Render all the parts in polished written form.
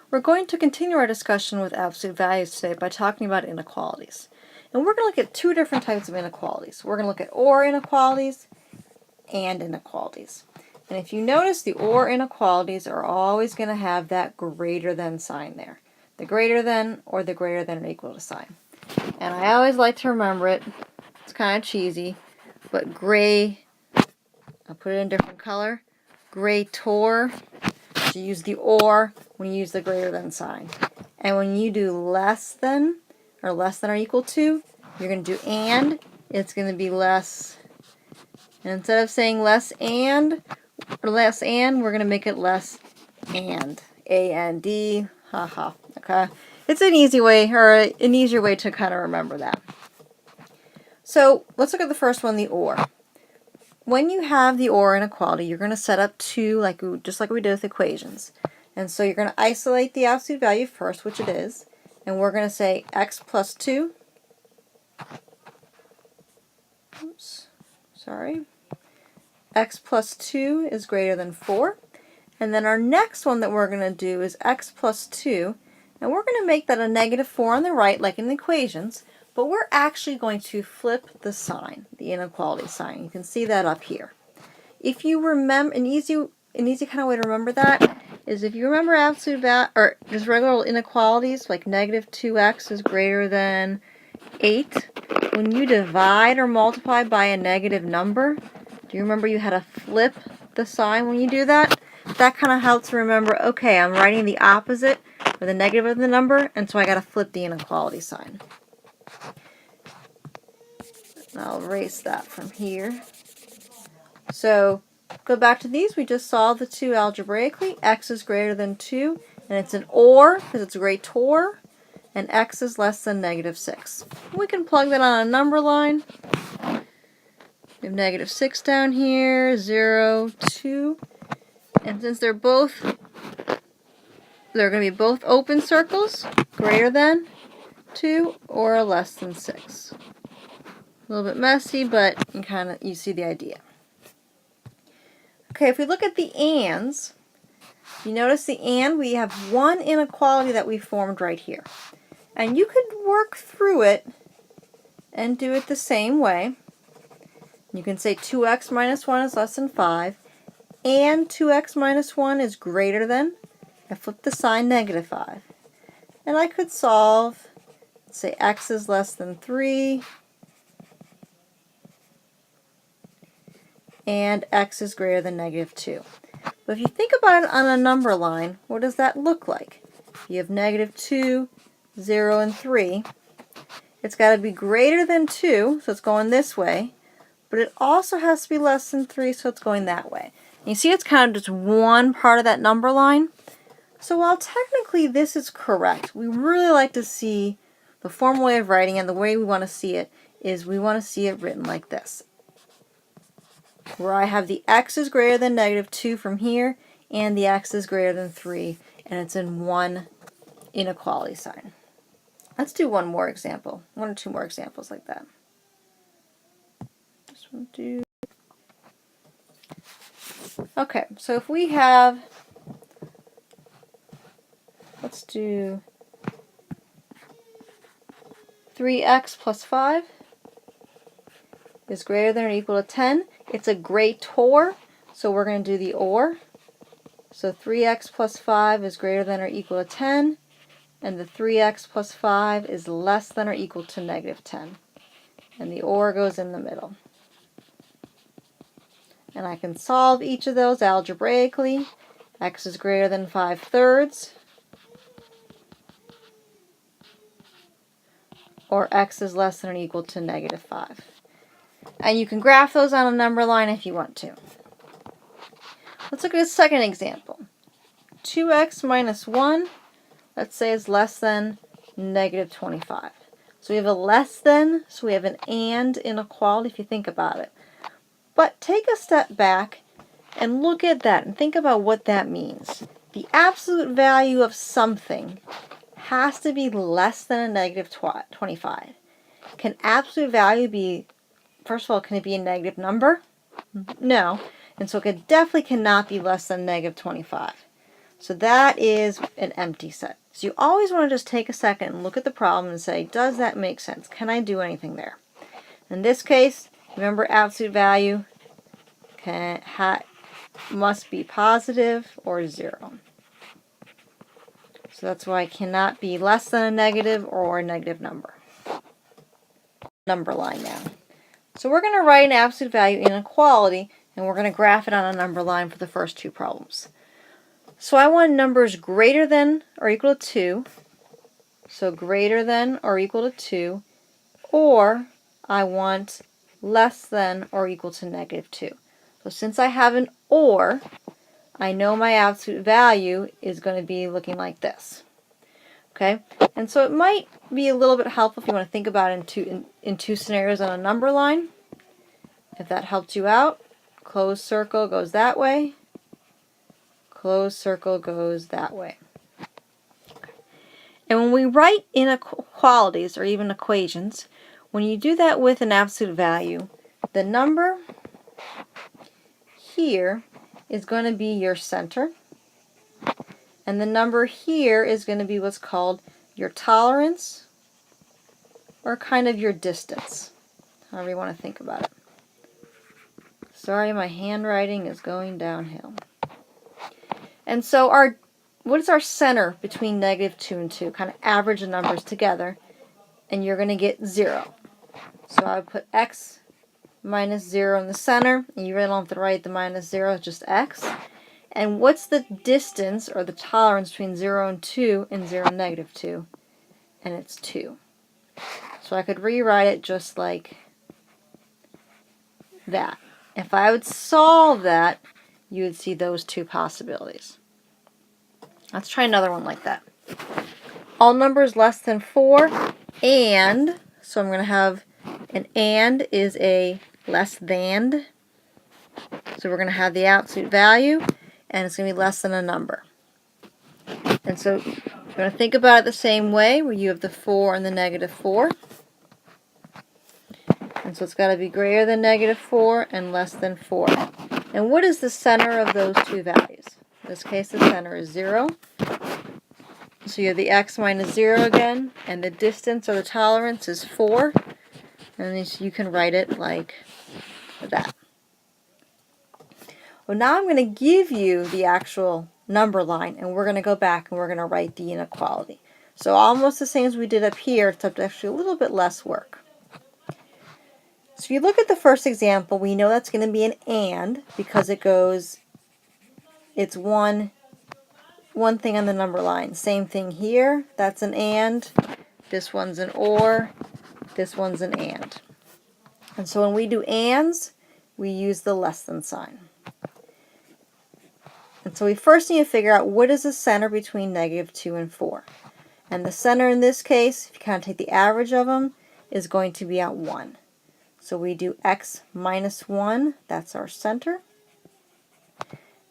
We're going to continue our discussion with absolute values today by talking about inequalities. And we're going to look at two different types of inequalities. We're going to look at OR inequalities and inequalities. And if you notice, the OR inequalities are always going to have that greater than sign there. The greater than or the greater than or equal to sign. And I always like to remember it. It's kind of cheesy, but gray, I'll put it in a different color, greater. You use the OR when you use the greater than sign. And when you do less than or equal to, you're going to do and. It's going to be less. And instead of saying less and, we're going to make it less and. A-N-D, haha, okay? It's an easy way, or an easier way to kind of remember that. So let's look at the first one, the OR. When you have the OR inequality, you're going to set up two, just like we did with equations. And so you're going to isolate the absolute value first, which it is, and we're going to say x plus 2. X plus 2 is greater than 4. And then our next one that we're going to do is x plus 2, and we're going to make that a negative 4 on the right, like in the equations, but we're actually going to flip the sign, the inequality sign. You can see that up here. If you remember, an easy kind of way to remember that is if you remember absolute value, or just regular inequalities, like negative 2x is greater than 8, when you divide or multiply by a negative number, do you remember you had to flip the sign when you do that? That kind of helps remember, okay, I'm writing the opposite or the negative of the number, and so I got to flip the inequality sign. I'll erase that from here. So go back to these. We just solved the two algebraically. X is greater than 2, and it's an OR because it's greater, and x is less than negative 6. We can plug that on a number line. We have negative 6 down here, 0, 2. And since they're going to be both open circles, greater than 2 or less than 6. A little bit messy, but you see the idea. Okay, if we look at the ands, you notice the and, we have one inequality that we formed right here. And you could work through it and do it the same way. You can say 2x minus 1 is less than 5, and 2x minus 1 is greater than, I flip the sign, negative 5. And I could solve, say x is less than 3, and x is greater than negative 2. But if you think about it on a number line, what does that look like? You have negative 2, 0, and 3. It's got to be greater than 2, so it's going this way, but it also has to be less than 3, so it's going that way. And you see it's kind of just one part of that number line. So while technically this is correct, we really like to see the formal way of writing, and the way we want to see it is we want to see it written like this, where I have the x is greater than negative 2 from here, and the x is greater than 3, and it's in one inequality sign. Let's do one more example, one or two more examples like that. This one, do. Okay, so if we have, let's do 3x plus 5 is greater than or equal to 10. It's a greater, so we're going to do the OR. So 3x plus 5 is greater than or equal to 10, and the 3x plus 5 is less than or equal to negative 10. And the OR goes in the middle. And I can solve each of those algebraically. X is greater than 5/3, or x is less than or equal to negative 5. And you can graph those on a number line if you want to. Let's look at a second example. 2x minus 1, let's say, is less than negative 25. So we have a less than, so we have an and inequality if you think about it. But take a step back and look at that and think about what that means. The absolute value of something has to be less than a negative 25. Can absolute value be, first of all, can it be a negative number? No. And so it definitely cannot be less than negative 25. So that is an empty set. So you always want to just take a second and look at the problem and say, does that make sense? Can I do anything there? In this case, remember absolute value must be positive or 0. So that's why it cannot be less than a negative or a negative number. Number line now. So we're going to write an absolute value inequality, and we're going to graph it on a number line for the first two problems. So I want numbers greater than or equal to 2, so greater than or equal to 2, or I want less than or equal to negative 2. So since I have an or, I know my absolute value is going to be looking like this. Okay, and so it might be a little bit helpful if you want to think about it in two scenarios on a number line. If that helped you out, closed circle goes that way, closed circle goes that way. Okay. And when we write inequalities or even equations, when you do that with an absolute value, the number here is going to be your center, and the number here is going to be what's called your tolerance, or kind of your distance, however you want to think about it. Sorry, my handwriting is going downhill. And so what is our center between negative 2 and 2? Kind of average the numbers together, and you're going to get 0. So I would put x minus 0 in the center, and you really don't have to write the minus 0, it's just x. And what's the distance, or the tolerance, between 0 and 2 and 0 and negative 2? And it's 2. So I could rewrite it just like that. If I would solve that, you would see those two possibilities. Let's try another one like that. All numbers less than 4, and, so I'm going to have an and is a less than. So we're going to have the absolute value, and it's going to be less than a number. And so you're going to think about it the same way, where you have the 4 and the negative 4. And so it's got to be greater than negative 4 and less than 4. And what is the center of those two values? In this case, the center is 0. So you have the x minus 0 again, and the distance or the tolerance is 4. And you can write it like that. Well, now I'm going to give you the actual number line, and we're going to go back and we're going to write the inequality. So almost the same as we did up here, except actually a little bit less work. So if you look at the first example, we know that's going to be an and, because it's one thing on the number line. Same thing here, that's an and, this one's an or, this one's an and. And so when we do ands, we use the less than sign. And so we first need to figure out what is the center between negative 2 and 4. And the center in this case, if you kind of take the average of them, is going to be at 1. So we do x minus 1, that's our center.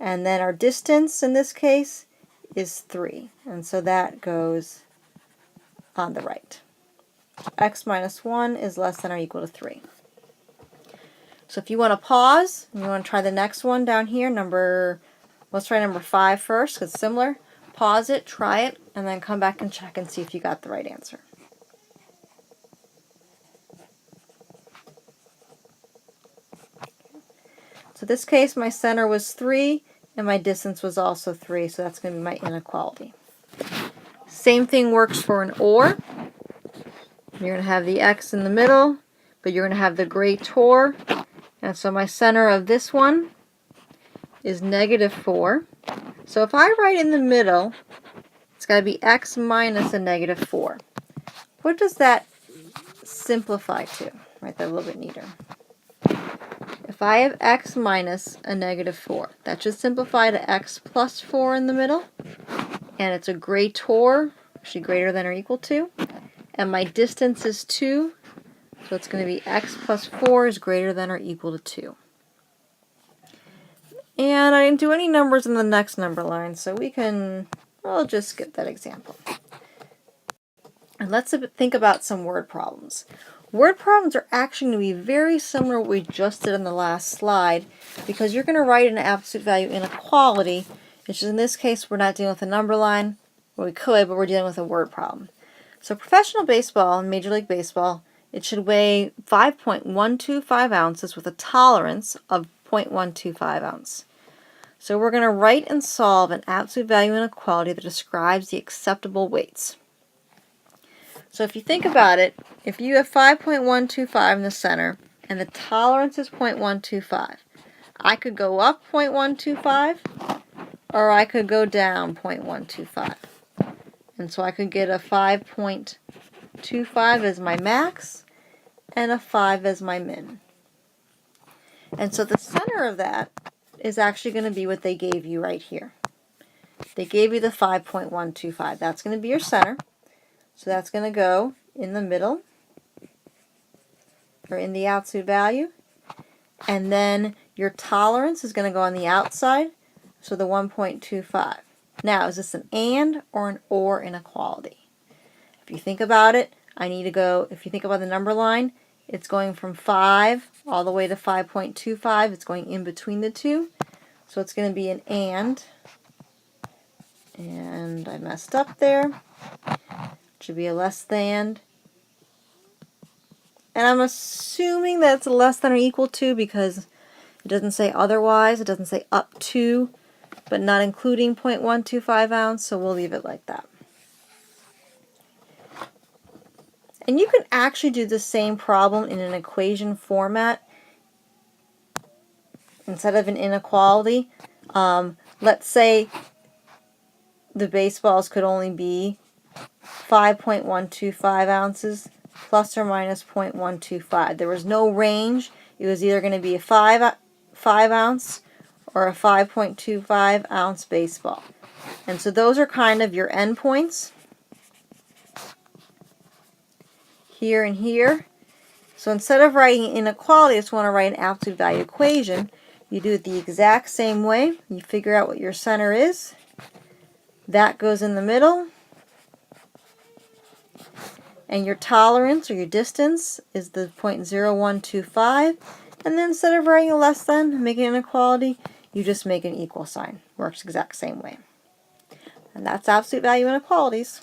And then our distance in this case is 3. And so that goes on the right. X minus 1 is less than or equal to 3. So if you want to pause, and you want to try the next one down here, let's try number 5 first, because it's similar. Pause it, try it, and then come back and check and see if you got the right answer. So in this case, my center was 3, and my distance was also 3, so that's going to be my inequality. Same thing works for an or. You're going to have the x in the middle, but you're going to have the greater. And so my center of this one is negative 4. So if I write in the middle, it's got to be x minus a negative 4. What does that simplify to? Write that a little bit neater. If I have x minus a negative 4, that should simplify to x plus 4 in the middle. And it's a greater, actually greater than or equal to. And my distance is 2, so it's going to be x plus 4 is greater than or equal to 2. And I didn't do any numbers in the next number line, so we'll just skip that example. And let's think about some word problems. Word problems are actually going to be very similar to what we just did on the last slide, because you're going to write an absolute value inequality, It's just in this case we're not dealing with a number line. Well, we could, but we're dealing with a word problem. So professional baseball, Major League Baseball, it should weigh 5.125 ounces with a tolerance of 0.125 ounce. So we're going to write and solve an absolute value inequality that describes the acceptable weights. So if you think about it, if you have 5.125 in the center and the tolerance is 0.125, I could go up 0.125 or I could go down 0.125. And so I could get a 5.25 as my max and a 5 as my min. And so the center of that is actually going to be what they gave you right here. They gave you the 5.125. That's going to be your center. So that's going to go in the middle, or in the absolute value. And then your tolerance is going to go on the outside, so the 1.25. Now, is this an and or an or inequality? If you think about it, I need to go, if you think about the number line, it's going from 5 all the way to 5.25. It's going in between the two. So it's going to be an and I messed up there. It should be a less than. And I'm assuming that it's less than or equal to because it doesn't say otherwise. It doesn't say up to, but not including 0.125 ounce, so we'll leave it like that. And you can actually do the same problem in an equation format instead of an inequality. Let's say the baseballs could only be 5.125 ounces plus or minus 0.125. There was no range. It was either going to be a 5 ounce or a 5.25 ounce baseball. And so those are kind of your endpoints. Here and here. So instead of writing inequality, I just want to write an absolute value equation. You do it the exact same way. You figure out what your center is. That goes in the middle. And your tolerance or your distance is the 0.0125. And then instead of writing a less than, making an inequality, you just make an equal sign. Works the exact same way. And that's absolute value inequalities.